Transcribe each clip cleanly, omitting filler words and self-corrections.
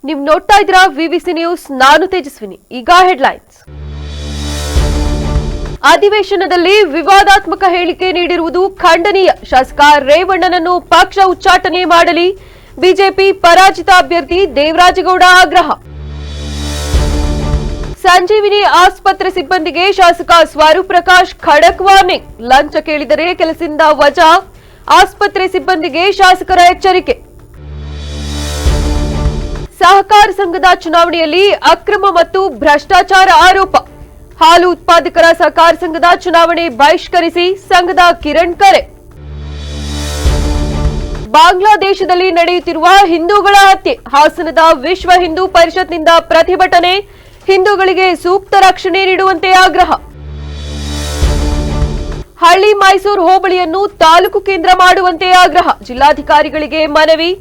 ನೀವು ನೋಡ್ತಾ ಇದ್ದೀರಾ ವಿವಿಸಿ ನ್ಯೂಸ್. ನಾನು ತೇಜಸ್ವಿನಿ. ಈಗ ಹೆಡ್ಲೈನ್ಸ್. ಅಧಿವೇಶನದಲ್ಲಿ ವಿವಾದಾತ್ಮಕ ಹೇಳಿಕೆ ನೀಡಿರುವುದು ಖಂಡನೀಯ. ಶಾಸಕ ರೇವಣ್ಣನನ್ನು ಪಕ್ಷ ಉಚ್ಚಾಟನೆ ಮಾಡಲಿ. ಬಿಜೆಪಿ ಪರಾಜಿತ ಅಭ್ಯರ್ಥಿ ದೇವರಾಜೇಗೌಡ ಆಗ್ರಹ. ಸಂಜೀವಿನಿ ಆಸ್ಪತ್ರೆ ಸಿಬ್ಬಂದಿಗೆ ಶಾಸಕ ಸ್ವರೂಪ್ ಪ್ರಕಾಶ್ ಖಡಕ್ ವಾರ್ನಿಂಗ್. ಲಂಚ ಕೇಳಿದರೆ ಕೆಲಸದಿಂದ ವಜಾ. ಆಸ್ಪತ್ರೆ ಸಿಬ್ಬಂದಿಗೆ ಶಾಸಕರ ಎಚ್ಚರಿಕೆ. ಸಹಕಾರ ಸಂಘದ ಚುನಾವಣೆಯಲ್ಲಿ ಅಕ್ರಮ ಮತ್ತು ಭ್ರಷ್ಟಾಚಾರ ಆರೋಪ. ಹಾಲು ಉತ್ಪಾದಕರ ಸಹಕಾರ ಸಂಘದ ಚುನಾವಣೆ ಬಹಿಷ್ಕರಿಸಿ ಸಂಘದ ಕಿರಣ್ ಕರೆ. ಬಾಂಗ್ಲಾದೇಶದಲ್ಲಿ ನಡೆಯುತ್ತಿರುವ ಹಿಂದೂಗಳ ಹತ್ಯೆ. ಹಾಸನದ ವಿಶ್ವ ಹಿಂದೂ ಪರಿಷತ್ನಿಂದ ಪ್ರತಿಭಟನೆ. ಹಿಂದೂಗಳಿಗೆ ಸೂಕ್ತ ರಕ್ಷಣೆ ನೀಡುವಂತೆ ಆಗ್ರಹ. ಹಳ್ಳಿ ಮೈಸೂರು ಹೋಬಳಿಯನ್ನು ತಾಲೂಕು ಕೇಂದ್ರ ಮಾಡುವಂತೆ ಆಗ್ರಹ. ಜಿಲ್ಲಾಧಿಕಾರಿಗಳಿಗೆ ಮನವಿ.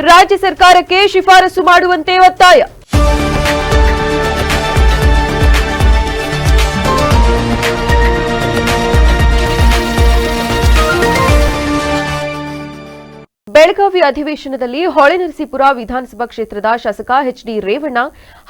ರಾಜ್ಯ ಸರ್ಕಾರಕ್ಕೆ ಶಿಫಾರಸು ಮಾಡುವಂತೆ ಒತ್ತಾಯ. ಬೆಳಗಾವಿ ಅಧಿವೇಶನದಲ್ಲಿ ಹೊಳೆನರಸೀಪುರ ವಿಧಾನಸಭಾ ಕ್ಷೇತ್ರದ ಶಾಸಕ ಎಚ್ಡಿ ರೇವಣ್ಣ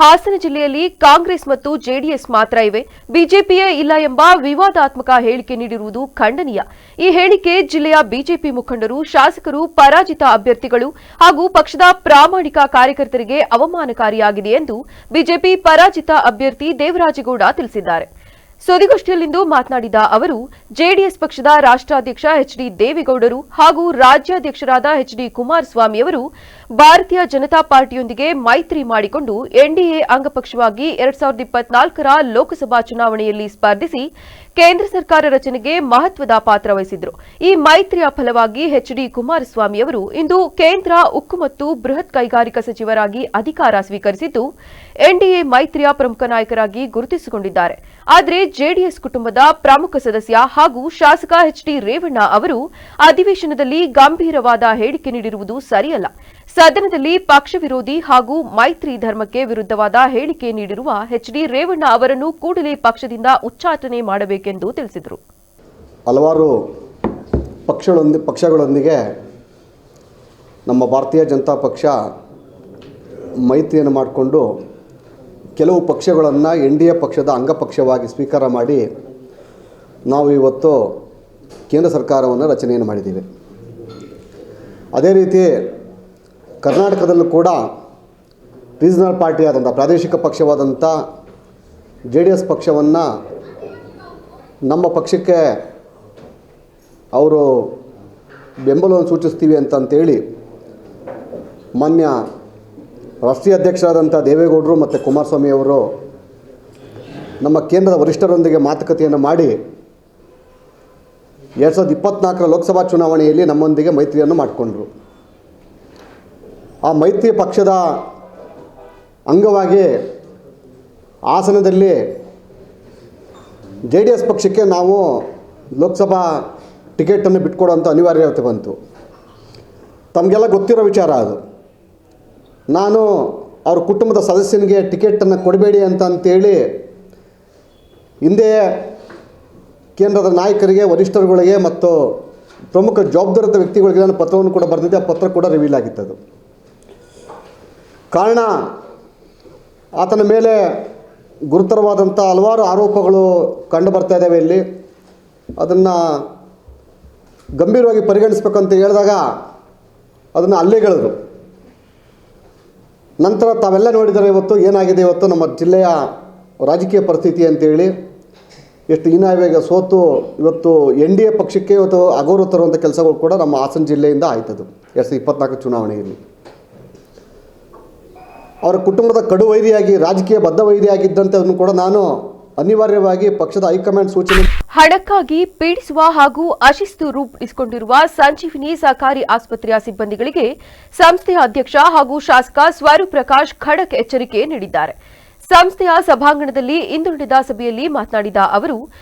ಹಾಸನ ಜಿಲ್ಲೆಯಲ್ಲಿ ಕಾಂಗ್ರೆಸ್ ಮತ್ತು ಜೆಡಿಎಸ್ ಮಾತ್ರ ಇವೆ, ಬಿಜೆಪಿಯೇ ಇಲ್ಲ ಎಂಬ ವಿವಾದಾತ್ಮಕ ಹೇಳಿಕೆ ನೀಡಿರುವುದು ಖಂಡನೀಯ. ಈ ಹೇಳಿಕೆ ಜಿಲ್ಲೆಯ ಬಿಜೆಪಿ ಮುಖಂಡರು, ಶಾಸಕರು, ಪರಾಜಿತ ಅಭ್ಯರ್ಥಿಗಳು ಹಾಗೂ ಪಕ್ಷದ ಪ್ರಾಮಾಣಿಕ ಕಾರ್ಯಕರ್ತರಿಗೆ ಅವಮಾನಕಾರಿಯಾಗಿದೆ ಎಂದು ಬಿಜೆಪಿ ಪರಾಜಿತ ಅಭ್ಯರ್ಥಿ ದೇವರಾಜೇಗೌಡ ತಿಳಿಸಿದ್ದಾರೆ. ಸುದ್ದಿಗೋಷ್ಠಿಯಲ್ಲಿಂದು ಮಾತನಾಡಿದ ಅವರು, ಜೆಡಿಎಸ್ ಪಕ್ಷದ ರಾಷ್ಟ್ರಾಧ್ಯಕ್ಷ ಎಚ್ಡಿ ದೇವೇಗೌಡರು ಹಾಗೂ ರಾಜ್ಯಾಧ್ಯಕ್ಷರಾದ ಎಚ್ಡಿ ಕುಮಾರಸ್ವಾಮಿ ಅವರು ಭಾರತೀಯ ಜನತಾ ಪಾರ್ಟಿಯೊಂದಿಗೆ ಮೈತ್ರಿ ಮಾಡಿಕೊಂಡು ಎನ್ಡಿಎ ಅಂಗಪಕ್ಷವಾಗಿ 2024ರ ಲೋಕಸಭಾ ಚುನಾವಣೆಯಲ್ಲಿ ಸ್ಪರ್ಧಿಸಿ ಕೇಂದ್ರ ಸರ್ಕಾರ ರಚನೆಗೆ ಮಹತ್ವದ ಪಾತ್ರ ವಹಿಸಿದ್ರು. ಈ ಮೈತ್ರಿಯ ಫಲವಾಗಿ ಎಚ್ಡಿ ಕುಮಾರಸ್ವಾಮಿ ಅವರು ಇಂದು ಕೇಂದ್ರ ಉಕ್ಕು ಮತ್ತು ಬೃಹತ್ ಕೈಗಾರಿಕಾ ಸಚಿವರಾಗಿ ಅಧಿಕಾರ ಸ್ವೀಕರಿಸಿದ್ದು ಎನ್ಡಿಎ ಮೈತ್ರಿಯ ಪ್ರಮುಖ ನಾಯಕರಾಗಿ ಗುರುತಿಸಿಕೊಂಡಿದ್ದಾರೆ. ಆದರೆ ಜೆಡಿಎಸ್ ಕುಟುಂಬದ ಪ್ರಮುಖ ಸದಸ್ಯ ಹಾಗೂ ಶಾಸಕ ಎಚ್ಡಿ ರೇವಣ್ಣ ಅವರು ಅಧಿವೇಶನದಲ್ಲಿ ಗಂಭೀರವಾದ ಹೇಳಿಕೆ ನೀಡಿರುವುದು ಸರಿಯಲ್ಲ. ಸದನದಲ್ಲಿ ಪಕ್ಷ ವಿರೋಧಿ ಹಾಗೂ ಮೈತ್ರಿ ಧರ್ಮಕ್ಕೆ ವಿರುದ್ಧವಾದ ಹೇಳಿಕೆ ನೀಡಿರುವ ಎಚ್ಡಿ ರೇವಣ್ಣ ಅವರನ್ನು ಕೂಡಲೇ ಪಕ್ಷದಿಂದ ಉಚ್ಚಾಟನೆ ಮಾಡಬೇಕೆಂದು ತಿಳಿಸಿದರು. ಹಲವಾರು ಪಕ್ಷಗಳೊಂದಿಗೆ ನಮ್ಮ ಭಾರತೀಯ ಜನತಾ ಪಕ್ಷ ಮೈತ್ರಿಯನ್ನು ಮಾಡಿಕೊಂಡು ಕೆಲವು ಪಕ್ಷಗಳನ್ನು ಎನ್ಡಿಎ ಪಕ್ಷದ ಅಂಗಪಕ್ಷವಾಗಿ ಸ್ವೀಕಾರ ಮಾಡಿ ನಾವು ಇವತ್ತು ಕೇಂದ್ರ ಸರ್ಕಾರವನ್ನು ರಚನೆಯನ್ನು ಮಾಡಿದ್ದೀವಿ. ಅದೇ ರೀತಿ ಕರ್ನಾಟಕದಲ್ಲೂ ಕೂಡ ರೀಜನಲ್ ಪಾರ್ಟಿಯಾದಂಥ ಪ್ರಾದೇಶಿಕ ಪಕ್ಷವಾದಂಥ ಜೆಡಿಎಸ್ ಪಕ್ಷವನ್ನು ನಮ್ಮ ಪಕ್ಷಕ್ಕೆ ಅವರು ಬೆಂಬಲವನ್ನು ಸೂಚಿಸ್ತೀವಿ ಅಂತೇಳಿ ಮಾನ್ಯ ರಾಷ್ಟ್ರೀಯ ಅಧ್ಯಕ್ಷರಾದಂಥ ದೇವೇಗೌಡರು ಮತ್ತು ಕುಮಾರಸ್ವಾಮಿ ಅವರು ನಮ್ಮ ಕೇಂದ್ರದ ವರಿಷ್ಠರೊಂದಿಗೆ ಮಾತುಕತೆಯನ್ನು ಮಾಡಿ 2024ರ ಲೋಕಸಭಾ ಚುನಾವಣೆಯಲ್ಲಿ ನಮ್ಮೊಂದಿಗೆ ಮೈತ್ರಿಯನ್ನು ಮಾಡಿಕೊಂಡ್ರು. ಆ ಮೈತ್ರಿ ಪಕ್ಷದ ಅಂಗವಾಗಿ ಹಾಸನದಲ್ಲಿ JDS ಪಕ್ಷಕ್ಕೆ ನಾವು ಲೋಕಸಭಾ ಟಿಕೆಟನ್ನು ಬಿಟ್ಕೊಡೋಂಥ ಅನಿವಾರ್ಯತೆ ಬಂತು. ತಮಗೆಲ್ಲ ಗೊತ್ತಿರೋ ವಿಚಾರ ಅದು. ನಾನು ಅವ್ರ ಕುಟುಂಬದ ಸದಸ್ಯನಿಗೆ ಟಿಕೆಟನ್ನು ಕೊಡಬೇಡಿ ಅಂತೇಳಿ ಹಿಂದೆ ಕೇಂದ್ರದ ನಾಯಕರಿಗೆ, ವರಿಷ್ಠರುಗಳಿಗೆ ಮತ್ತು ಪ್ರಮುಖ ಜವಾಬ್ದಾರಿತ ವ್ಯಕ್ತಿಗಳಿಗೆ ನಾನು ಪತ್ರವನ್ನು ಕೂಡ ಬರೆದಿದ್ದೆ. ಆ ಪತ್ರ ಕೂಡ ರಿವೀಲ್ ಆಗಿತ್ತದು. ಕಾರಣ ಆತನ ಮೇಲೆ ಗುರುತರವಾದಂಥ ಹಲವಾರು ಆರೋಪಗಳು ಕಂಡು ಬರ್ತಾ ಇದ್ದಾವೆ. ಇಲ್ಲಿ ಅದನ್ನು ಗಂಭೀರವಾಗಿ ಪರಿಗಣಿಸಬೇಕಂತ ಹೇಳಿದಾಗ ಅದನ್ನು ಹಲ್ಲೆಗೆಳೆದರು. ನಂತರ ತಾವೆಲ್ಲ ನೋಡಿದರೆ ಇವತ್ತು ಏನಾಗಿದೆ, ಇವತ್ತು ನಮ್ಮ ಜಿಲ್ಲೆಯ ರಾಜಕೀಯ ಪರಿಸ್ಥಿತಿ ಅಂತೇಳಿ ಎಷ್ಟು ಹೀನಾಯವಾಗಿ ಸೋತು ಇವತ್ತು ಎನ್ಡಿಎ ಪಕ್ಷಕ್ಕೆ ಇವತ್ತು ಅಗೌರವ ತರುವಂಥ ಕೆಲಸಗಳು ಕೂಡ ನಮ್ಮ ಹಾಸನ ಜಿಲ್ಲೆಯಿಂದ ಆಯ್ತದು 2024 ಚುನಾವಣೆಯಲ್ಲಿ. ಅವರ ಕುಟುಂಬದ ಕಡು ವೈರಿಯಾಗಿ, ರಾಜಕೀಯ ಬದ್ಧ ವೈರಿಯಾಗಿದ್ದಂಥವನ್ನು ಕೂಡ ನಾನು ಅನಿವಾರ್ಯವಾಗಿ ಪಕ್ಷದ ಹೈಕಮಾಂಡ್ ಸೂಚನೆ. ಹಣಕ್ಕಾಗಿ ಪೀಡಿಸುವ ಹಾಗೂ ಅಶಿಸ್ತು ರೂಪಿಸಿಕೊಂಡಿರುವ ಸಂಜೀವಿನಿ ಸಹಕಾರಿ ಆಸ್ಪತ್ರೆಯ ಸಿಬ್ಬಂದಿಗಳಿಗೆ ಸಂಸ್ಥೆಯ ಅಧ್ಯಕ್ಷ ಹಾಗೂ ಶಾಸಕ ಸ್ವರೂಪ್ ಪ್ರಕಾಶ್ ಖಡಕ್ ಎಚ್ಚರಿಕೆ ನೀಡಿದ್ದಾರೆ. ಸಂಸ್ಥೆಯ ಸಭಾಂಗಣದಲ್ಲಿ ಇಂದು ನಡೆದ ಸಭೆಯಲ್ಲಿ ಮಾತನಾಡಿದ ಅವರು,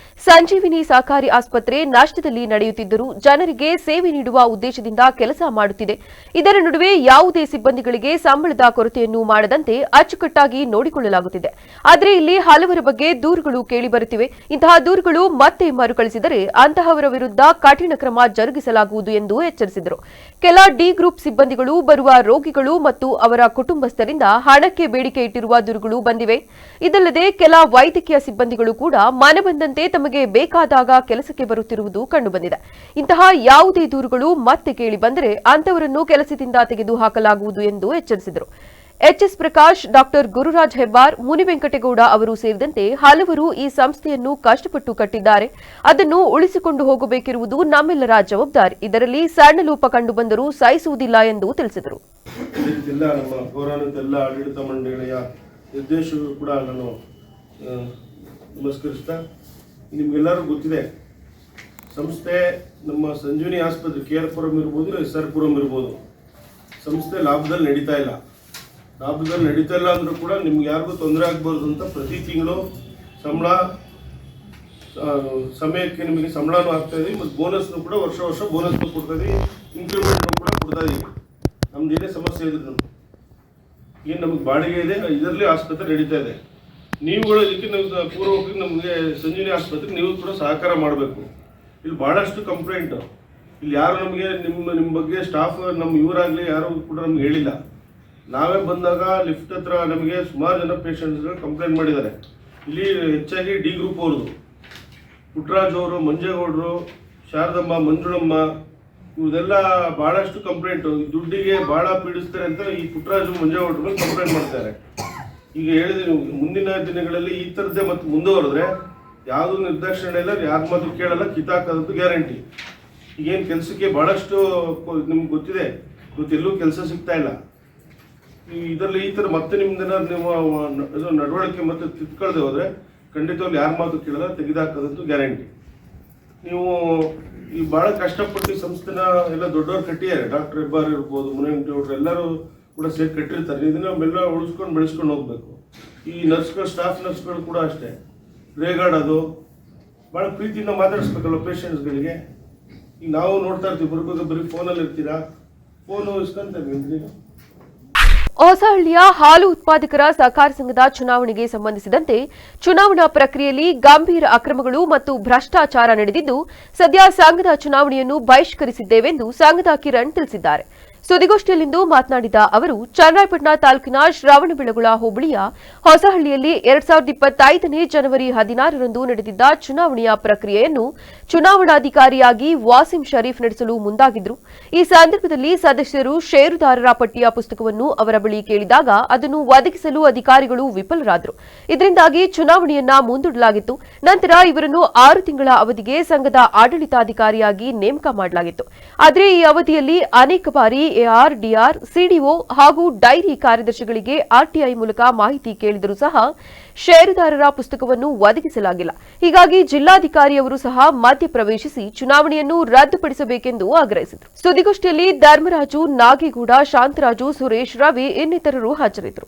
ಸಂಜೀವಿನಿ ಸಹಕಾರಿ ಆಸ್ಪತ್ರೆ ನಷ್ಟದಲ್ಲಿ ನಡೆಯುತ್ತಿದ್ದರೂ ಜನರಿಗೆ ಸೇವೆ ನೀಡುವ ಉದ್ದೇಶದಿಂದ ಕೆಲಸ ಮಾಡುತ್ತಿದೆ. ಇದರ ನಡುವೆ ಯಾವುದೇ ಸಿಬ್ಬಂದಿಗಳಿಗೆ ಸಂಬಳದ ಕೊರತೆಯನ್ನು ಮಾಡದಂತೆ ಅಚ್ಚುಕಟ್ಟಾಗಿ ನೋಡಿಕೊಳ್ಳಲಾಗುತ್ತಿದೆ. ಆದರೆ ಇಲ್ಲಿ ಹಲವರ ಬಗ್ಗೆ ದೂರುಗಳು ಕೇಳಿಬರುತ್ತಿವೆ. ಇಂತಹ ದೂರುಗಳು ಮತ್ತೆ ಮರುಕಳಿಸಿದರೆ ಅಂತಹವರ ವಿರುದ್ಧ ಕಠಿಣ ಕ್ರಮ ಜರುಗಿಸಲಾಗುವುದು ಎಂದು ಎಚ್ಚರಿಸಿದರು. ಕೆಲ ಡಿ ಗ್ರೂಪ್ ಸಿಬ್ಬಂದಿಗಳು ಬರುವ ರೋಗಿಗಳು ಮತ್ತು ಅವರ ಕುಟುಂಬಸ್ಥರಿಂದ ಹಣಕ್ಕೆ ಬೇಡಿಕೆ ಇಟ್ಟಿರುವ ದೂರುಗಳು ಬಂದಿವೆ. ಇದಲ್ಲದೆ ಕೆಲ ವೈದ್ಯಕೀಯ ಸಿಬ್ಬಂದಿಗಳು ಕೂಡ ಮನ ಬಂದಂತೆ ತಮಗೆ ಬೇಕಾದಾಗ ಕೆಲಸಕ್ಕೆ ಬರುತ್ತಿರುವುದು ಕಂಡುಬಂದಿದೆ. ಇಂತಹ ಯಾವುದೇ ದೂರುಗಳು ಮತ್ತೆ ಕೇಳಿ ಬಂದರೆ ಅಂತವರನ್ನು ಕೆಲಸದಿಂದ ತೆಗೆದುಹಾಕಲಾಗುವುದು ಎಂದು ಎಚ್ಚರಿಸಿದರು. ಎಚ್ಎಸ್ ಪ್ರಕಾಶ್, ಡಾಕ್ಟರ್ ಗುರುರಾಜ್ ಹೆಬ್ಬಾರ್, ಮುನಿವೆಂಕಟೇಗೌಡ ಅವರು ಸೇರಿದಂತೆ ಹಲವರು ಈ ಸಂಸ್ಥೆಯನ್ನು ಕಷ್ಟಪಟ್ಟು ಕಟ್ಟಿದ್ದಾರೆ. ಅದನ್ನು ಉಳಿಸಿಕೊಂಡು ಹೋಗಬೇಕಿರುವುದು ನಮ್ಮೆಲ್ಲರ ಜವಾಬ್ದಾರಿ. ಇದರಲ್ಲಿ ಸಣ್ಣ ಲೋಪ ಕಂಡುಬಂದರೂ ಸಹಿಸುವುದಿಲ್ಲ ಎಂದು ತಿಳಿಸಿದರು. ನಿರ್ದೇಶಕರು ಕೂಡ ನಾನು ನಮಸ್ಕರಿಸ್ತಾ, ನಿಮಗೆಲ್ಲರೂ ಗೊತ್ತಿದೆ, ಸಂಸ್ಥೆ ನಮ್ಮ ಸಂಜೀವಿನಿ ಆಸ್ಪತ್ರೆ KR ಪುರಂ ಇರ್ಬೋದು, SR ಪುರಂ ಇರ್ಬೋದು, ಸಂಸ್ಥೆ ಲಾಭದಲ್ಲಿ ನಡೀತಾ ಇಲ್ಲ ಅಂದರೂ ಕೂಡ ನಿಮ್ಗೆ ಯಾರಿಗೂ ತೊಂದರೆ ಆಗ್ಬಾರ್ದು ಅಂತ ಪ್ರತಿ ತಿಂಗಳು ಸಂಬಳ ಸಮಯಕ್ಕೆ ನಿಮಗೆ ಸಂಬಳನೂ ಆಗ್ತಾ ಇದೀವಿ ಮತ್ತು ಬೋನಸ್ನು ಕೂಡ ವರ್ಷ ಬೋನಸ್ನು ಕೊಡ್ತಾ ಇದೀವಿ, ಇನ್ಕ್ರಿಮೆಂಟ್ನು ಕೂಡ ಕೊಡ್ತಾ ಇದೀವಿ. ನಮ್ದು ಏನೇ ಸಮಸ್ಯೆ ಇದ್ರು ಏನು ನಮಗೆ ಬಾಡಿಗೆ ಇದೆ, ಇದರಲ್ಲಿ ಆಸ್ಪತ್ರೆ ನಡೀತಾ ಇದೆ. ನೀವುಗಳು ಇದಕ್ಕೆ ನಾವು ಪೂರ್ವಕವಾಗಿ ನಮಗೆ ಸಂಜೀವಿನಿ ಆಸ್ಪತ್ರೆಗೆ ನೀವು ಕೂಡ ಸಹಕಾರ ಮಾಡಬೇಕು. ಇಲ್ಲಿ ಭಾಳಷ್ಟು ಕಂಪ್ಲೇಂಟು, ಇಲ್ಲಿ ಯಾರು ನಮಗೆ ನಿಮ್ಮ ಬಗ್ಗೆ ಸ್ಟಾಫ್ ನಮ್ಮ ಇವರಾಗಲಿ ಯಾರು ಕೂಡ ನಮ್ಗೆ ಹೇಳಿಲ್ಲ. ನಾವೇ ಬಂದಾಗ ಲಿಫ್ಟ್ ಹತ್ರ ನಮಗೆ ಸುಮಾರು ಜನ ಪೇಷಂಟ್ಸ್ಗಳು ಕಂಪ್ಲೇಂಟ್ ಮಾಡಿದ್ದಾರೆ. ಇಲ್ಲಿ ಹೆಚ್ಚಾಗಿ ಡಿ ಗ್ರೂಪ್ ಅವ್ರದ್ದು, ಪುಟ್ಟರಾಜ್ ಅವರು, ಮಂಜೇಗೌಡರು, ಶಾರದಮ್ಮ, ಮಂಜುಳಮ್ಮ, ಇವರೆಲ್ಲ ಭಾಳಷ್ಟು ಕಂಪ್ಲೇಂಟು, ದುಡ್ಡಿಗೆ ಭಾಳ ಪೀಡಿಸ್ತಾರೆ ಅಂತ ಈ ಪುಟ್ಟರಾಜು, ಮಂಜೇಗೌಡರ ಮೇಲೆ ಕಂಪ್ಲೇಂಟ್ ಮಾಡ್ತಾರೆ. ಈಗ ಹೇಳಿದ್ರೆ ಮುಂದಿನ ದಿನಗಳಲ್ಲಿ ಈ ಥರದ್ದೇ ಮತ್ತೆ ಮುಂದುವರೆದ್ರೆ ಯಾವುದೂ ನಿರ್ದಾಕ್ಷಿಣ್ಯ ಇಲ್ಲ, ಯಾರ ಮಾತು ಕೇಳಲ್ಲ, ಕಿತ್ತಾಕೋದು ಗ್ಯಾರಂಟಿ. ಈಗೇನು ಕೆಲಸಕ್ಕೆ ಭಾಳಷ್ಟು ನಿಮ್ಗೆ ಗೊತ್ತಿದೆ, ಇವತ್ತೆಲ್ಲೂ ಕೆಲಸ ಸಿಗ್ತಾ ಇಲ್ಲ. ಇದರಲ್ಲಿ ಈ ಥರ ಮತ್ತೆ ನಿಮ್ದೇನ ನಿಮ್ಮ ನಡವಳಿಕೆ ಮತ್ತೆ ತಿದ್ಕೊಳ್ಳದೆ ಹೋದರೆ ಖಂಡಿತವಾಗ್ಲೂ ಯಾರ ಮಾತು ಕೇಳಲ್ಲ, ತೆಗೆದುಹಾಕೋದಂತೂ ಗ್ಯಾರಂಟಿ. ನೀವು ಈ ಭಾಳ ಕಷ್ಟಪಟ್ಟು ಈ ಸಂಸ್ಥೆನ ಎಲ್ಲ ದೊಡ್ಡವ್ರು ಕಟ್ಟಿದ್ದಾರೆ. ಡಾಕ್ಟರ್ ಹೆಬ್ಬಾರ್ ಇರ್ಬೋದು, ಮುನಿವೆಂಕಟೇಗೌಡರು ಎಲ್ಲರೂ ಕೂಡ ಸೇರಿ ಕಟ್ಟಿರ್ತಾರೆ. ಇದನ್ನ ನಾವೆಲ್ಲ ಉಳಿಸ್ಕೊಂಡು ಬೆಳೆಸ್ಕೊಂಡು ಹೋಗ್ಬೇಕು. ಈ ನರ್ಸ್ಗಳು, ಸ್ಟಾಫ್ ನರ್ಸ್ಗಳು ಕೂಡ ಅಷ್ಟೇ ರೇಗಾಡೋದು, ಭಾಳ ಪ್ರೀತಿಯಿಂದ ಮಾತಾಡಿಸ್ಬೇಕಲ್ಲ ಪೇಷಂಟ್ಸ್ಗಳಿಗೆ. ಈಗ ನಾವು ನೋಡ್ತಾ ಇರ್ತೀವಿ, ಬರ್ಬೇಕು ಬರೀ ಫೋನಲ್ಲಿ ಇರ್ತೀರಾ, ಫೋನು ಇಸ್ಕೊಂತೀವಿ ನೀವು. ಹೊಸಹಳ್ಳಿಯ ಹಾಲು ಉತ್ಪಾದಕರ ಸಹಕಾರ ಸಂಘದ ಚುನಾವಣೆಗೆ ಸಂಬಂಧಿಸಿದಂತೆ ಚುನಾವಣಾ ಪ್ರಕ್ರಿಯೆಯಲ್ಲಿ ಗಂಭೀರ ಅಕ್ರಮಗಳು ಮತ್ತು ಭ್ರಷ್ಟಾಚಾರ ನಡೆದಿದ್ದು, ಸದ್ಯ ಸಂಘದ ಚುನಾವಣೆಯನ್ನು ಬಹಿಷ್ಕರಿಸಿದ್ದೇವೆಂದು ಸಂಘದ ಕಿರಣ್ ತಿಳಿಸಿದ್ದಾರೆ. ಸುದ್ದಿಗೋಷ್ಠಿಯಲ್ಲಿಂದು ಮಾತನಾಡಿದ ಅವರು, ಚನ್ನರಾಯಪಟ್ಟಣ ತಾಲೂಕಿನ ಶ್ರವಣಬೆಳಗೊಳ ಹೋಬಳಿಯ ಹೊಸಹಳ್ಳಿಯಲ್ಲಿ 2025ನೇ ಜನವರಿ 16ರಂದು ನಡೆದಿದ್ದ ಚುನಾವಣೆಯ ಪ್ರಕ್ರಿಯೆಯನ್ನು ಚುನಾವಣಾಧಿಕಾರಿಯಾಗಿ ವಾಸಿಂ ಶರೀಫ್ ನಡೆಸಲು ಮುಂದಾಗಿದ್ದರು. ಈ ಸಂದರ್ಭದಲ್ಲಿ ಸದಸ್ಯರು ಷೇರುದಾರರ ಪಟ್ಟಿಯ ಪುಸ್ತಕವನ್ನು ಅವರ ಬಳಿ ಕೇಳಿದಾಗ ಅದನ್ನು ಒದಗಿಸಲು ಅಧಿಕಾರಿಗಳು ವಿಫಲರಾದರು. ಇದರಿಂದಾಗಿ ಚುನಾವಣೆಯನ್ನ ಮುಂದೂಡಲಾಗಿತ್ತು. ನಂತರ ಇವರನ್ನು 6 ತಿಂಗಳ ಅವಧಿಗೆ ಸಂಘದ ಆಡಳಿತಾಧಿಕಾರಿಯಾಗಿ ನೇಮಕ ಮಾಡಲಾಗಿತ್ತು. ಆದರೆ ಈ ಅವಧಿಯಲ್ಲಿ ಅನೇಕ ಬಾರಿ AR, DR, CDO ಹಾಗೂ ಡೈರಿ ಕಾರ್ಯದರ್ಶಿಗಳಿಗೆ RTI ಮೂಲಕ ಮಾಹಿತಿ ಕೇಳಿದರೂ ಸಹ ಷೇರುದಾರರ ಪುಸ್ತಕವನ್ನು ಒದಗಿಸಲಾಗಿಲ್ಲ. ಹೀಗಾಗಿ ಜಿಲ್ಲಾಧಿಕಾರಿಯವರು ಸಹ ಮಧ್ಯಪ್ರವೇಶಿಸಿ ಚುನಾವಣೆಯನ್ನು ರದ್ದುಪಡಿಸಬೇಕೆಂದು ಆಗ್ರಹಿಸಿದರು. ಸುದ್ದಿಗೋಷ್ಠಿಯಲ್ಲಿ ಧರ್ಮರಾಜು, ನಾಗೇಗೌಡ, ಶಾಂತರಾಜು, ಸುರೇಶ್, ರವಿ ಇನ್ನಿತರರು ಹಾಜರಿದ್ದರು.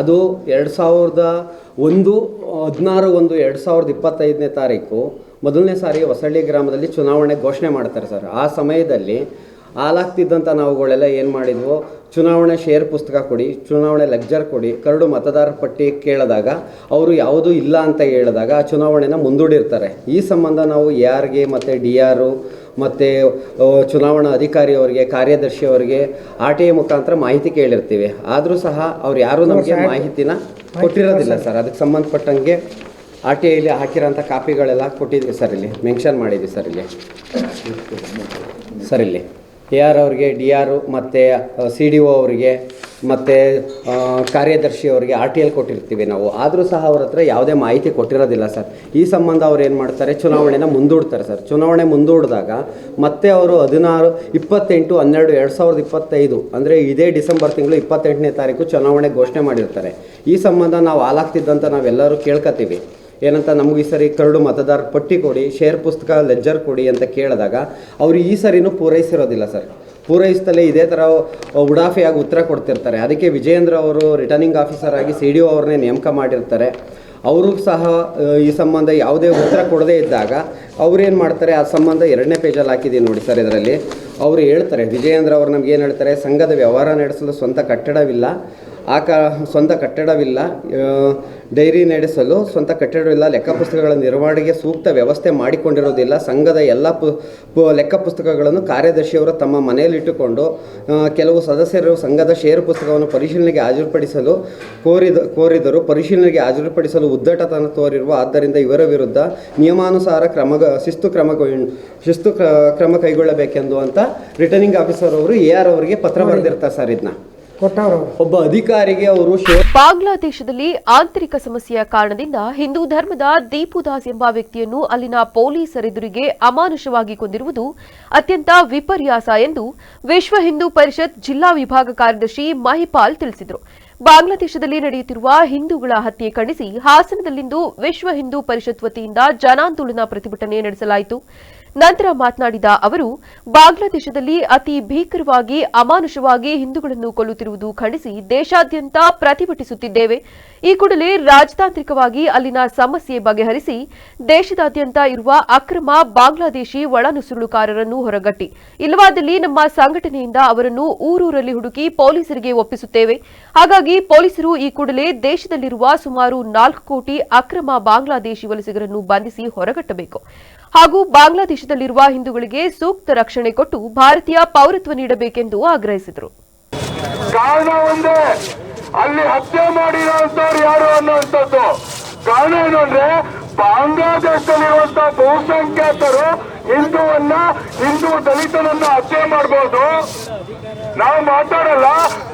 ಅದು 2016/1/2025ನೇ ತಾರೀಕು ಮೊದಲನೇ ಸಾರಿ ಹೊಸಳ್ಳಿ ಗ್ರಾಮದಲ್ಲಿ ಚುನಾವಣೆ ಘೋಷಣೆ ಮಾಡ್ತಾರೆ ಸರ್. ಆ ಸಮಯದಲ್ಲಿ ಹಾಲಾಗ್ತಿದ್ದಂಥ ನಾವುಗಳೆಲ್ಲ ಏನು ಮಾಡಿದ್ವು, ಚುನಾವಣೆ ಶೇರ್ ಪುಸ್ತಕ ಕೊಡಿ, ಚುನಾವಣೆ ಲೆಕ್ಚರ್ ಕೊಡಿ, ಕರಡು ಮತದಾರರ ಪಟ್ಟಿ ಕೇಳಿದಾಗ ಅವರು ಯಾವುದೂ ಇಲ್ಲ ಅಂತ ಹೇಳಿದಾಗ ಆ ಚುನಾವಣೆನ ಮುಂದೂಡಿರ್ತಾರೆ. ಈ ಸಂಬಂಧ ನಾವು ARಗೆ ಮತ್ತು DR ಮತ್ತು ಚುನಾವಣಾ ಅಧಿಕಾರಿಯವರಿಗೆ, ಕಾರ್ಯದರ್ಶಿಯವರಿಗೆ RTI ಮುಖಾಂತರ ಮಾಹಿತಿ ಕೇಳಿರ್ತೀವಿ. ಆದರೂ ಸಹ ಅವ್ರು ಯಾರೂ ನಮಗೆ ಮಾಹಿತಿನ ಕೊಟ್ಟಿರೋದಿಲ್ಲ ಸರ್. ಅದಕ್ಕೆ ಸಂಬಂಧಪಟ್ಟಂಗೆ RTIಲಿ ಹಾಕಿರೋಂಥ ಕಾಪಿಗಳೆಲ್ಲ ಕೊಟ್ಟಿದ್ವಿ ಸರ್. ಇಲ್ಲಿ ಮೆನ್ಷನ್ ಮಾಡಿದ್ವಿ ಸರ್. ಇಲ್ಲಿ AR ಅವ್ರಿಗೆ, DR ಮತ್ತು CDO ಅವರಿಗೆ ಮತ್ತು ಕಾರ್ಯದರ್ಶಿ ಅವರಿಗೆ RTI ಕೊಟ್ಟಿರ್ತೀವಿ ನಾವು. ಆದರೂ ಸಹ ಅವ್ರ ಹತ್ರ ಯಾವುದೇ ಮಾಹಿತಿ ಕೊಟ್ಟಿರೋದಿಲ್ಲ ಸರ್. ಈ ಸಂಬಂಧ ಅವ್ರು ಏನು ಮಾಡ್ತಾರೆ, ಚುನಾವಣೆನ ಮುಂದೂಡ್ತಾರೆ ಸರ್. ಚುನಾವಣೆ ಮುಂದೂಡಿದಾಗ ಮತ್ತೆ ಅವರು 28/12/2025 ಅಂದರೆ ಇದೇ ಡಿಸೆಂಬರ್ ತಿಂಗಳು 28ನೇ ತಾರೀಕು ಚುನಾವಣೆ ಘೋಷಣೆ ಮಾಡಿರ್ತಾರೆ. ಈ ಸಂಬಂಧ ನಾವು ಹಾಲಾಗ್ತಿದ್ದಂಥ ನಾವೆಲ್ಲರೂ ಕೇಳ್ಕೊತೀವಿ. ಏನಂತ, ನಮಗೆ ಈ ಸರಿ ಕರಡು ಮತದಾರ ಪಟ್ಟಿ ಕೊಡಿ, ಶೇರ್ ಪುಸ್ತಕ ಲೆಜ್ಜರ್ ಕೊಡಿ ಅಂತ ಕೇಳಿದಾಗ ಅವರು ಈ ಸರಿನೂ ಪೂರೈಸಿರೋದಿಲ್ಲ ಸರ್. ಪೂರೈಸ್ತಲೇ ಇದೇ ಥರ ಉಡಾಫಿಯಾಗಿ ಉತ್ತರ ಕೊಡ್ತಿರ್ತಾರೆ. ಅದಕ್ಕೆ ವಿಜಯೇಂದ್ರ ಅವರು ರಿಟರ್ನಿಂಗ್ ಆಫೀಸರ್ ಆಗಿ CDO ಅವ್ರನ್ನೇ ನೇಮಕ ಮಾಡಿರ್ತಾರೆ. ಅವರು ಸಹ ಈ ಸಂಬಂಧ ಯಾವುದೇ ಉತ್ತರ ಕೊಡದೇ ಇದ್ದಾಗ ಅವ್ರೇನು ಮಾಡ್ತಾರೆ, ಆ ಸಂಬಂಧ 2ನೇ ಪೇಜಲ್ಲಿ ಹಾಕಿದ್ದೀನಿ ನೋಡಿ ಸರ್. ಇದರಲ್ಲಿ ಅವರು ಹೇಳ್ತಾರೆ, ವಿಜಯೇಂದ್ರ ಅವರು ನಮ್ಗೆ ಏನು ಹೇಳ್ತಾರೆ, ಸಂಘದ ವ್ಯವಹಾರ ನಡೆಸಲು ಸ್ವಂತ ಕಟ್ಟಡವಿಲ್ಲ, ಸ್ವಂತ ಕಟ್ಟಡವಿಲ್ಲ, ಡೈರಿ ನಡೆಸಲು ಸ್ವಂತ ಕಟ್ಟಡವಿಲ್ಲ, ಲೆಕ್ಕ ಪುಸ್ತಕಗಳ ನಿರ್ವಹಣೆಗೆ ಸೂಕ್ತ ವ್ಯವಸ್ಥೆ ಮಾಡಿಕೊಂಡಿರೋದಿಲ್ಲ. ಸಂಘದ ಎಲ್ಲ ಲೆಕ್ಕ ಪುಸ್ತಕಗಳನ್ನು ಕಾರ್ಯದರ್ಶಿಯವರು ತಮ್ಮ ಮನೆಯಲ್ಲಿಟ್ಟುಕೊಂಡು ಕೆಲವು ಸದಸ್ಯರು ಸಂಘದ ಷೇರು ಪುಸ್ತಕವನ್ನು ಪರಿಶೀಲನೆಗೆ ಹಾಜರುಪಡಿಸಲು ಕೋರಿದರು. ಪರಿಶೀಲನೆಗೆ ಹಾಜರುಪಡಿಸಲು ಉದ್ದಟತನ ತೋರಿರುವ, ಆದ್ದರಿಂದ ಇವರ ವಿರುದ್ಧ ನಿಯಮಾನುಸಾರ ಶಿಸ್ತು ಕ್ರಮ ಕೈಗೊಳ್ಳಬೇಕೆಂದು ಅಂತ ರಿಟರ್ನಿಂಗ್ ಆಫೀಸರ್ ಅವರು AR ಅವರಿಗೆ ಪತ್ರ ಬರೆದಿರ್ತಾರೆ ಸರ್. ಇದನ್ನ ಒಬ್ಬ ಅಧಿಕಾರಿಗೆ ಅವರು ಬಾಂಗ್ಲಾದೇಶದಲ್ಲಿ ಆಂತರಿಕ ಸಮಸ್ಯೆಯ ಕಾರಣದಿಂದ ಹಿಂದೂ ಧರ್ಮದ ದೀಪುದಾಸ್ ಎಂಬ ವ್ಯಕ್ತಿಯನ್ನು ಅಲ್ಲಿನ ಪೊಲೀಸರೆದುರಿಗೆ ಅಮಾನುಷವಾಗಿ ಕೊಂದಿರುವುದು ಅತ್ಯಂತ ವಿಪರ್ಯಾಸ ಎಂದು ವಿಶ್ವ ಹಿಂದೂ ಪರಿಷತ್ ಜಿಲ್ಲಾ ವಿಭಾಗ ಕಾರ್ಯದರ್ಶಿ ಮಹಿಪಾಲ್ ತಿಳಿಸಿದರು. ಬಾಂಗ್ಲಾದೇಶದಲ್ಲಿ ನಡೆಯುತ್ತಿರುವ ಹಿಂದೂಗಳ ಹತ್ಯೆ ಖಂಡಿಸಿ ಹಾಸನದಲ್ಲಿಂದು ವಿಶ್ವ ಹಿಂದೂ ಪರಿಷತ್ ವತಿಯಿಂದ ಜನಾಂದೋಲನ ಪ್ರತಿಭಟನೆ ನಡೆಸಲಾಯಿತು. ನಂತರ ಮಾತನಾಡಿದ ಅವರು, ಬಾಂಗ್ಲಾದೇಶದಲ್ಲಿ ಅತಿ ಭೀಕರವಾಗಿ ಅಮಾನುಷವಾಗಿ ಹಿಂದೂಗಳನ್ನು ಕೊಲ್ಲುತ್ತಿರುವುದು ಖಂಡಿಸಿ ದೇಶಾದ್ಯಂತ ಪ್ರತಿಭಟಿಸುತ್ತಿದ್ದೇವೆ. ಈ ಕೂಡಲೇ ರಾಜತಾಂತ್ರಿಕವಾಗಿ ಅಲ್ಲಿನ ಸಮಸ್ಯೆ ಬಗೆಹರಿಸಿ ದೇಶದಾದ್ಯಂತ ಇರುವ ಅಕ್ರಮ ಬಾಂಗ್ಲಾದೇಶಿ ಒಳನುಸುಳುಕಾರರನ್ನು ಹೊರಗಟ್ಟಿ, ಇಲ್ಲವಾದಲ್ಲಿ ನಮ್ಮ ಸಂಘಟನೆಯಿಂದ ಅವರನ್ನು ಊರೂರಲ್ಲಿ ಹುಡುಕಿ ಪೊಲೀಸರಿಗೆ ಒಪ್ಪಿಸುತ್ತೇವೆ. ಹಾಗಾಗಿ ಪೊಲೀಸರು ಈ ಕೂಡಲೇ ದೇಶದಲ್ಲಿರುವ ಸುಮಾರು 4 ಕೋಟಿ ಅಕ್ರಮ ಬಾಂಗ್ಲಾದೇಶಿ ವಲಸಿಗರನ್ನು ಬಂಧಿಸಿ ಹೊರಗಟ್ಟಬೇಕು ಹಾಗೂ ಬಾಂಗ್ಲಾದೇಶದಲ್ಲಿರುವ ಹಿಂದೂಗಳಿಗೆ ಸೂಕ್ತ ರಕ್ಷಣೆ ಕೊಟ್ಟು ಭಾರತೀಯ ಪೌರತ್ವ ನೀಡಬೇಕೆಂದು ಆಗ್ರಹಿಸಿದರು. ಕಾರಣ ಒಂದೇ, ಅಲ್ಲಿ ಹತ್ಯೆ ಮಾಡಿರುವಂತವ್ರು ಯಾರು ಅನ್ನುವಂಥದ್ದು. ಕಾರಣ ಏನು ಅಂದ್ರೆ, ಬಾಂಗ್ಲಾದೇಶದಲ್ಲಿರುವಂತಹ ಬಹುಸಂಖ್ಯಾತರು ಹಿಂದೂ ದಲಿತನನ್ನು ಹತ್ಯೆ ಮಾಡಬಹುದು. ನಾವು ಮಾತಾಡಲ್ಲ.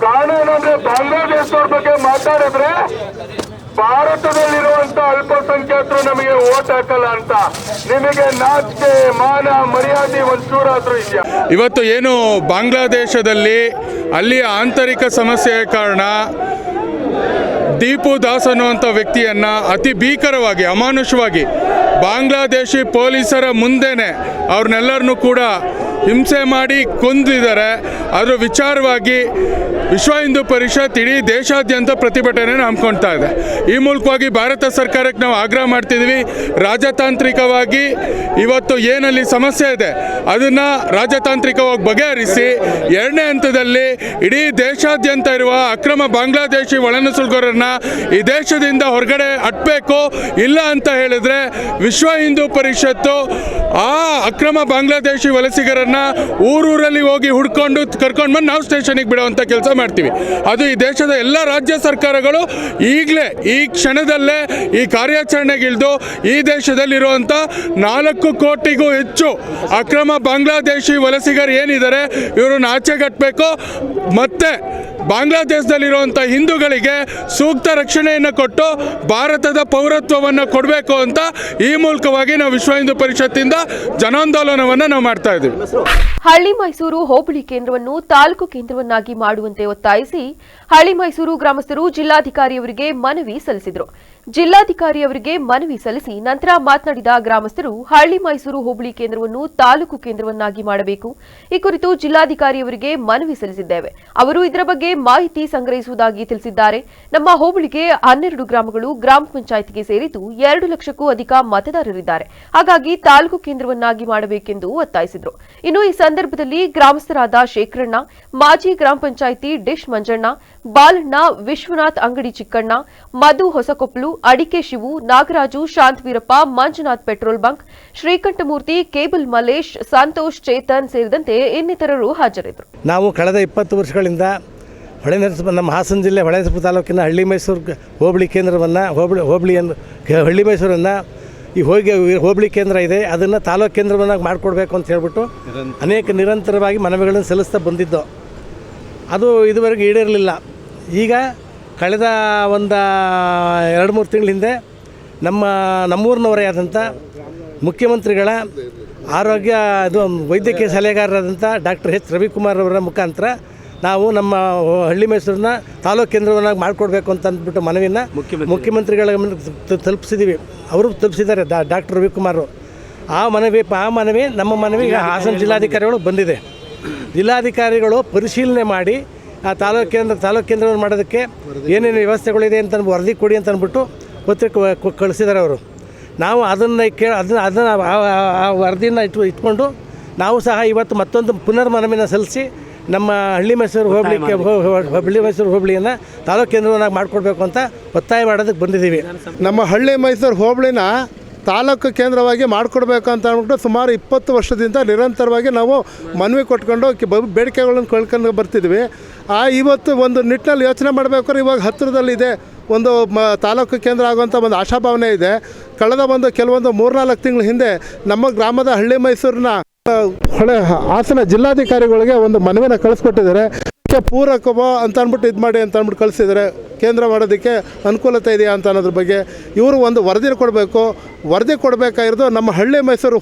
ಕಾರಣ ಏನಂದ್ರೆ, ಬಾಂಗ್ಲಾದೇಶದವ್ರ ಬಗ್ಗೆ ಮಾತಾಡಿದ್ರೆ ಭಾರತದಲ್ಲಿರುವಂತ ಅಲ್ಪಸಂಖ್ಯಾತರು ನಮಗೆ ಓಟ್ ಹಾಕಲ್ಲ ಅಂತ. ನಿಮಗೆ ನಾಚಿಕೆ ಮಾನ ಮರ್ಯಾದೆ ಒಂಚೂರಾದ್ರೂ ಇದೆಯಾ? ಇವತ್ತು ಏನು ಬಾಂಗ್ಲಾದೇಶದಲ್ಲಿ ಅಲ್ಲಿಯ ಆಂತರಿಕ ಸಮಸ್ಯೆಯ ಕಾರಣ ದೀಪು ದಾಸ್ ಅನ್ನುವಂಥ ವ್ಯಕ್ತಿಯನ್ನು ಅತಿ ಭೀಕರವಾಗಿ ಅಮಾನುಷವಾಗಿ ಬಾಂಗ್ಲಾದೇಶಿ ಪೊಲೀಸರ ಮುಂದೆನೇ ಅವ್ರನ್ನೆಲ್ಲರನ್ನೂ ಕೂಡ ಹಿಂಸೆ ಮಾಡಿ ಕೊಂದಿದ್ದಾರೆ. ಅದರ ವಿಚಾರವಾಗಿ ವಿಶ್ವ ಹಿಂದೂ ಪರಿಷತ್ ಇಡೀ ದೇಶಾದ್ಯಂತ ಪ್ರತಿಭಟನೆಯನ್ನು ಹಮ್ಮಿಕೊಳ್ತಾ ಇದೆ. ಈ ಮೂಲಕವಾಗಿ ಭಾರತ ಸರ್ಕಾರಕ್ಕೆ ನಾವು ಆಗ್ರಹ ಮಾಡ್ತಿದ್ದೀವಿ, ರಾಜತಾಂತ್ರಿಕವಾಗಿ ಇವತ್ತು ಏನಲ್ಲಿ ಸಮಸ್ಯೆ ಇದೆ ಅದನ್ನು ರಾಜತಾಂತ್ರಿಕವಾಗಿ ಬಗೆಹರಿಸಿ 2ನೇ ಹಂತದಲ್ಲಿ ಇಡೀ ದೇಶಾದ್ಯಂತ ಇರುವ ಅಕ್ರಮ ಬಾಂಗ್ಲಾದೇಶಿ ಒಳನುಸುಳುಗಾರರನ್ನ ಈ ದೇಶದಿಂದ ಹೊರಗಡೆ ಅಟ್ಬೇಕು. ಇಲ್ಲ ಅಂತ ಹೇಳಿದ್ರೆ ವಿಶ್ವ ಹಿಂದೂ ಪರಿಷತ್ತು ಆ ಅಕ್ರಮ ಬಾಂಗ್ಲಾದೇಶಿ ವಲಸಿಗರನ್ನ ಊರೂರಲ್ಲಿ ಹೋಗಿ ಹುಡ್ಕೊಂಡು ಕರ್ಕೊಂಡು ಬಂದು ನಾವು ಸ್ಟೇಷನಿಗೆ ಬಿಡುವಂಥ ಕೆಲಸ ಮಾಡ್ತೀವಿ. ಅದು ಈ ದೇಶದ ಎಲ್ಲ ರಾಜ್ಯ ಸರ್ಕಾರಗಳು ಈಗಲೇ ಈ ಕ್ಷಣದಲ್ಲೇ ಈ ಕಾರ್ಯಾಚರಣೆಗಿಳಿದು ಈ ದೇಶದಲ್ಲಿರುವಂಥ 4 ಕೋಟಿಗೂ ಹೆಚ್ಚು ಅಕ್ರಮ ಬಾಂಗ್ಲಾದೇಶಿ ವಲಸಿಗರು ಏನಿದ್ದಾರೆ ಇವರು ಆಚೆಗಟ್ಟಬೇಕು. ಮತ್ತೆ ಬಾಂಗ್ಲಾದೇಶದಲ್ಲಿರುವಂಥ ಹಿಂದೂಗಳಿಗೆ ಸೂಕ್ತ ರಕ್ಷಣೆಯನ್ನು ಕೊಟ್ಟು ಭಾರತದ ಪೌರತ್ವವನ್ನು ಕೊಡಬೇಕು ಅಂತ ಈ ಮೂಲಕವಾಗಿ ನಾವು ವಿಶ್ವ ಹಿಂದೂ ಪರಿಷತ್ತಿಂದ ಜನಾಂದೋಲನವನ್ನು ನಾವು ಮಾಡ್ತಾ ಇದ್ದೀವಿ. ಹಳ್ಳಿ ಮೈಸೂರು ಹೋಬಳಿ ಕೇಂದ್ರವನ್ನು ತಾಲೂಕು ಕೇಂದ್ರವನ್ನಾಗಿ ಮಾಡುವಂತೆ ಒತ್ತಾಯಿಸಿ ಹಳ್ಳಿ ಮೈಸೂರು ಗ್ರಾಮಸ್ಥರು ಜಿಲ್ಲಾಧಿಕಾರಿಯವರಿಗೆ ಮನವಿ ಸಲ್ಲಿಸಿದರು. ಜಿಲ್ಲಾಧಿಕಾರಿಯವರಿಗೆ ಮನವಿ ಸಲ್ಲಿಸಿ ನಂತರ ಮಾತನಾಡಿದ ಗ್ರಾಮಸ್ಥರು, ಹಳ್ಳಿ ಮೈಸೂರು ಹೋಬಳಿ ಕೇಂದ್ರವನ್ನು ತಾಲೂಕು ಕೇಂದ್ರವನ್ನಾಗಿ ಮಾಡಬೇಕು. ಈ ಕುರಿತು ಜಿಲ್ಲಾಧಿಕಾರಿಯವರಿಗೆ ಮನವಿ ಸಲ್ಲಿಸಿದ್ದೇವೆ. ಅವರು ಇದರ ಬಗ್ಗೆ ಮಾಹಿತಿ ಸಂಗ್ರಹಿಸುವುದಾಗಿ ತಿಳಿಸಿದ್ದಾರೆ. ನಮ್ಮ ಹೋಬಳಿಗೆ 12 ಗ್ರಾಮಗಳು ಗ್ರಾಮ ಪಂಚಾಯಿತಿಗೆ ಸೇರಿದ್ದು 2 ಲಕ್ಷಕ್ಕೂ ಅಧಿಕ ಮತದಾರರಿದ್ದಾರೆ. ಹಾಗಾಗಿ ತಾಲೂಕು ಕೇಂದ್ರವನ್ನಾಗಿ ಮಾಡಬೇಕೆಂದು ಒತ್ತಾಯಿಸಿದರು. ಇನ್ನು ಈ ಸಂದರ್ಭದಲ್ಲಿ ಗ್ರಾಮಸ್ಥರಾದ ಶೇಖರಣ್ಣ, ಮಾಜಿ ಗ್ರಾಮ ಪಂಚಾಯಿತಿ ಡಿಶ್ ಮಂಜಣ್ಣ, ಬಾಲಣ್ಣ, ವಿಶ್ವನಾಥ್ ಅಂಗಡಿ ಚಿಕ್ಕಣ್ಣ, ಮಧು ಹೊಸಕೊಪ್ಪಲು, ಅಡಿಕೆ Shivu, Nagaraju, Shantaveerappa, Manjunath petrol bunk, Srikanthamurthy, cable Mallesh, Santosh, Chetan ಸೇರಿದಂತೆ ಇನ್ನಿತರರು ಹಾಜರಿದ್ದರು. ನಾವು ಕಳೆದ 20 ವರ್ಷಗಳಿಂದ ನಮ್ಮ ಹಾಸನ ಜಿಲ್ಲೆ ಹೊಳೆನರಸೀಪುರ ತಾಲೂಕಿನ ಹಳ್ಳಿ ಮೈಸೂರು ಹೋಬಳಿ ಕೇಂದ್ರವನ್ನು ಹಳ್ಳಿ ಮೈಸೂರನ್ನು ಈ ಹೋಬಳಿ ಕೇಂದ್ರ ಇದೆ ಅದನ್ನು ತಾಲೂಕು ಕೇಂದ್ರವನ್ನಾಗಿ ಮಾಡಿಕೊಡ್ಬೇಕು ಅಂತ ಹೇಳ್ಬಿಟ್ಟು ಅನೇಕ ನಿರಂತರವಾಗಿ ಮನವಿಗಳನ್ನು ಸಲ್ಲಿಸ್ತಾ ಬಂದಿದ್ದು. ಅದು ಇದುವರೆಗೆ ಈಡೇರಲಿಲ್ಲ. ಈಗ ಕಳೆದ ಒಂದು 2-3 ತಿಂಗಳ ಹಿಂದೆ ನಮ್ಮೂರಿನವರೇ ಆದಂಥ ಮುಖ್ಯಮಂತ್ರಿಗಳ ಆರೋಗ್ಯ ವೈದ್ಯಕೀಯ ಸಲಹೆಗಾರರಾದಂಥ ಡಾಕ್ಟರ್ H. ರವಿಕುಮಾರ್ ಅವರ ಮುಖಾಂತರ ನಾವು ನಮ್ಮ ಹಳ್ಳಿ ಮೈಸೂರನ್ನ ತಾಲೂಕು ಕೇಂದ್ರವನ್ನಾಗಿ ಮಾಡಿಕೊಡ್ಬೇಕು ಅಂತ ಅಂದ್ಬಿಟ್ಟು ಮನವಿನ ಮುಖ್ಯಮಂತ್ರಿಗಳ ತಲುಪಿಸಿದ್ದೀವಿ. ಅವರು ತಲುಪಿಸಿದ್ದಾರೆ ಡಾಕ್ಟರ್ ರವಿಕುಮಾರ್. ಆ ಮನವಿ ನಮ್ಮ ಮನವಿ ಹಾಸನ ಜಿಲ್ಲಾಧಿಕಾರಿಗಳು ಬಂದಿದೆ. ಜಿಲ್ಲಾಧಿಕಾರಿಗಳು ಪರಿಶೀಲನೆ ಮಾಡಿ ಆ ತಾಲೂಕು ಕೇಂದ್ರವನ್ನು ಮಾಡೋದಕ್ಕೆ ಏನೇನು ವ್ಯವಸ್ಥೆಗಳಿದೆ ಅಂತ ವರದಿ ಕೊಡಿ ಅಂತ ಅಂದ್ಬಿಟ್ಟು ಪತ್ರಿಕೆ ಕಳಿಸಿದ್ದಾರೆ ಅವರು. ನಾವು ಅದನ್ನು ಆ ವರದಿಯನ್ನು ಇಟ್ಕೊಂಡು ನಾವು ಸಹ ಇವತ್ತು ಮತ್ತೊಂದು ಪುನರ್ಮನವಿನ ಸಲ್ಲಿಸಿ ನಮ್ಮ ಹಳ್ಳಿ ಮೈಸೂರು ಹೋಬಳಿಯನ್ನು ತಾಲೂಕು ಕೇಂದ್ರವನ್ನಾಗಿ ಮಾಡಿಕೊಡ್ಬೇಕು ಅಂತ ಒತ್ತಾಯ ಮಾಡೋದಕ್ಕೆ ಬಂದಿದ್ದೀವಿ. ನಮ್ಮ ಹಳ್ಳಿ ಮೈಸೂರು ಹೋಬಳಿನ ತಾಲೂಕು ಕೇಂದ್ರವಾಗಿ ಮಾಡಿಕೊಡ್ಬೇಕು ಅಂತ ಅಂದ್ಬಿಟ್ಟು ಸುಮಾರು 20 ವರ್ಷದಿಂದ ನಿರಂತರವಾಗಿ ನಾವು ಮನವಿ ಕೊಟ್ಕೊಂಡು ಬೇಡಿಕೆಗಳನ್ನು ಕಳ್ಕೊಂಡು ಬರ್ತಿದ್ವಿ. ಇವತ್ತು ಒಂದು ನಿಟ್ಟಿನಲ್ಲಿ ಯೋಚನೆ ಮಾಡಬೇಕಾದ್ರೆ ಇವಾಗ ಹತ್ತಿರದಲ್ಲಿದೆ ಒಂದು ತಾಲೂಕು ಕೇಂದ್ರ ಆಗುವಂಥ ಒಂದು ಆಶಾಭಾವನೆ ಇದೆ. ಕಳೆದ ಕೆಲವೊಂದು 3-4 ತಿಂಗಳ ಹಿಂದೆ ನಮ್ಮ ಗ್ರಾಮದ ಹಳ್ಳಿ ಮೈಸೂರಿನ ಹಾಸನ ಜಿಲ್ಲಾಧಿಕಾರಿಗಳಿಗೆ ಒಂದು ಮನವಿನ ಕಳಿಸ್ಕೊಟ್ಟಿದ್ದಾರೆ. ಪೂರಕವೋ ಅಂತ ಅಂದ್ಬಿಟ್ಟು ಇದು ಮಾಡಿ ಅಂತ ಅಂದ್ಬಿಟ್ಟು ಕಳಿಸಿದ್ದಾರೆ. ಕೇಂದ್ರ ಮಾಡೋದಕ್ಕೆ ಅನುಕೂಲತೆ ಇದೆಯಾ ಅಂತ ಅನ್ನೋದ್ರ ಬಗ್ಗೆ ಇವರು ಒಂದು ವರದಿ ಕೊಡಬೇಕು. ವರದಿ ಕೊಡಬೇಕಾಗಿರೋದು ನಮ್ಮ ಹಳ್ಳಿ ಮೈಸೂರು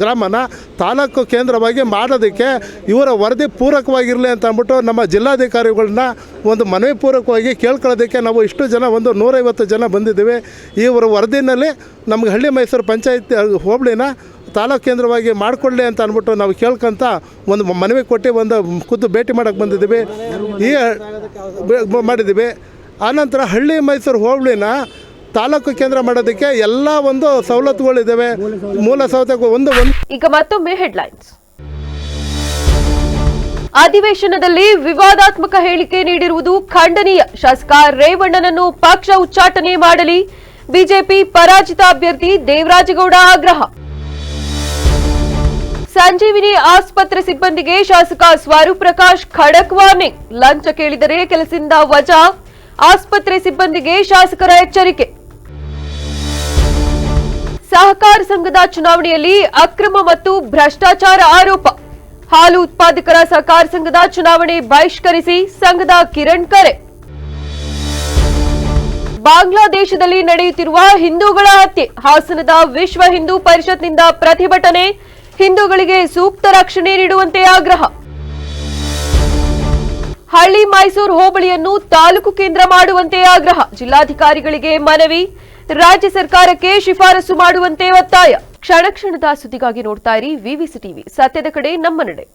ಗ್ರಾಮನ ತಾಲೂಕು ಕೇಂದ್ರವಾಗಿ ಮಾಡೋದಕ್ಕೆ ಇವರ ವರದಿ ಪೂರಕವಾಗಿರಲಿ ಅಂತ ಅಂದ್ಬಿಟ್ಟು ನಮ್ಮ ಜಿಲ್ಲಾಧಿಕಾರಿಗಳನ್ನ ಒಂದು ಮನವಿ ಪೂರ್ವಕವಾಗಿ ಕೇಳ್ಕೊಳ್ಳೋದಕ್ಕೆ ನಾವು ಇಷ್ಟು ಜನ 150 ಜನ ಬಂದಿದ್ದೀವಿ. ಇವರ ವರದಿನಲ್ಲಿ ನಮಗೆ ಹಳ್ಳಿ ಮೈಸೂರು ಪಂಚಾಯತ್ ಹೋಬಳಿನ ತಾಲೂಕು ಕೇಂದ್ರವಾಗಿ ಮಾಡಿಕೊಳ್ಳಿ ಅಂತ ಅಂದ್ಬಿಟ್ಟು ನಾವು ಕೇಳ್ಕೊಂತ ಒಂದು ಮನವಿ ಕೊಟ್ಟು ಒಂದು ಖುದ್ದು ಭೇಟಿ ಮಾಡೋಕ್ಕೆ ಬಂದಿದ್ದೀವಿ. ಮಾಡಿದ್ದೀವಿ. ಆನಂತರ ಹಳ್ಳಿ ಮೈಸೂರು ಹೋಬಳಿನ ತಾಲೂಕು ಕೇಂದ್ರ ಮಾಡೋದಕ್ಕೆ ಎಲ್ಲ ಒಂದು ಸವಲತ್ತುಗಳಿದ್ದಾವೆ. ಮೂಲ ಸೌಲಭ್ಯ ಈಗ ಮತ್ತೊಮ್ಮೆ ಹೆಡ್ಲೈನ್ಸ್. ಅಧಿವೇಶನದಲ್ಲಿ ವಿವಾದಾತ್ಮಕ ಹೇಳಿಕೆ ನೀಡಿರುವುದು ಖಂಡನೀಯ. ಶಾಸಕ ರೇವಣ್ಣನನ್ನು ಪಕ್ಷ ಉಚ್ಚಾಟನೆ ಮಾಡಲಿ. ಬಿಜೆಪಿ ಪರಾಜಿತ ಅಭ್ಯರ್ಥಿ ದೇವರಾಜೇಗೌಡ ಆಗ್ರಹ. ಸಂಜೀವಿನಿ ಆಸ್ಪತ್ರೆ ಸಿಬ್ಬಂದಿಗೆ ಶಾಸಕ ಸ್ವರೂಪ್ ಪ್ರಕಾಶ್ ಖಡಕ್ ವಾರ್ನಿಂಗ್. ಲಂಚ ಕೇಳಿದರೆ ಕೆಲಸದಿಂದ ವಜಾ. ಆಸ್ಪತ್ರೆ ಸಿಬ್ಬಂದಿಗೆ ಶಾಸಕರ ಎಚ್ಚರಿಕೆ. ಸಹಕಾರ ಸಂಘದ ಚುನಾವಣೆಯಲ್ಲಿ ಅಕ್ರಮ ಮತ್ತು ಭ್ರಷ್ಟಾಚಾರ ಆರೋಪ. ಹಾಲು ಉತ್ಪಾದಕರ ಸಹಕಾರ ಸಂಘದ ಚುನಾವಣೆ ಬಹಿಷ್ಕರಿಸಿ ಸಂಘದ ಕಿರಣ್ ಕರೆ. ಬಾಂಗ್ಲಾದೇಶದಲ್ಲಿ ನಡೆಯುತ್ತಿರುವ ಹಿಂದೂಗಳ ಹತ್ಯೆ. ಹಾಸನದ ವಿಶ್ವ ಹಿಂದೂ ಪರಿಷತ್ನಿಂದ ಪ್ರತಿಭಟನೆ. ಹಿಂದೂಗಳಿಗೆ ಸೂಕ್ತ ರಕ್ಷಣೆ ನೀಡುವಂತೆ ಆಗ್ರಹ. ಹಳ್ಳಿ ಮೈಸೂರು ಹೋಬಳಿಯನ್ನು ತಾಲೂಕು ಕೇಂದ್ರ ಮಾಡುವಂತೆ ಆಗ್ರಹ. ಜಿಲ್ಲಾಧಿಕಾರಿಗಳಿಗೆ ಮನವಿ. ರಾಜ್ಯ ಸರ್ಕಾರಕ್ಕೆ ಶಿಫಾರಸು ಮಾಡುವಂತೆ ಒತ್ತಾಯ. ಕ್ಷಣ ಕ್ಷಣದ ಸುದ್ದಿಗಾಗಿ ನೋಡ್ತಾ ಇರಿ ವಿವಿಸಿ ಟಿವಿ. ಸತ್ಯದ ಕಡೆ ನಮ್ಮ ನಡೆ.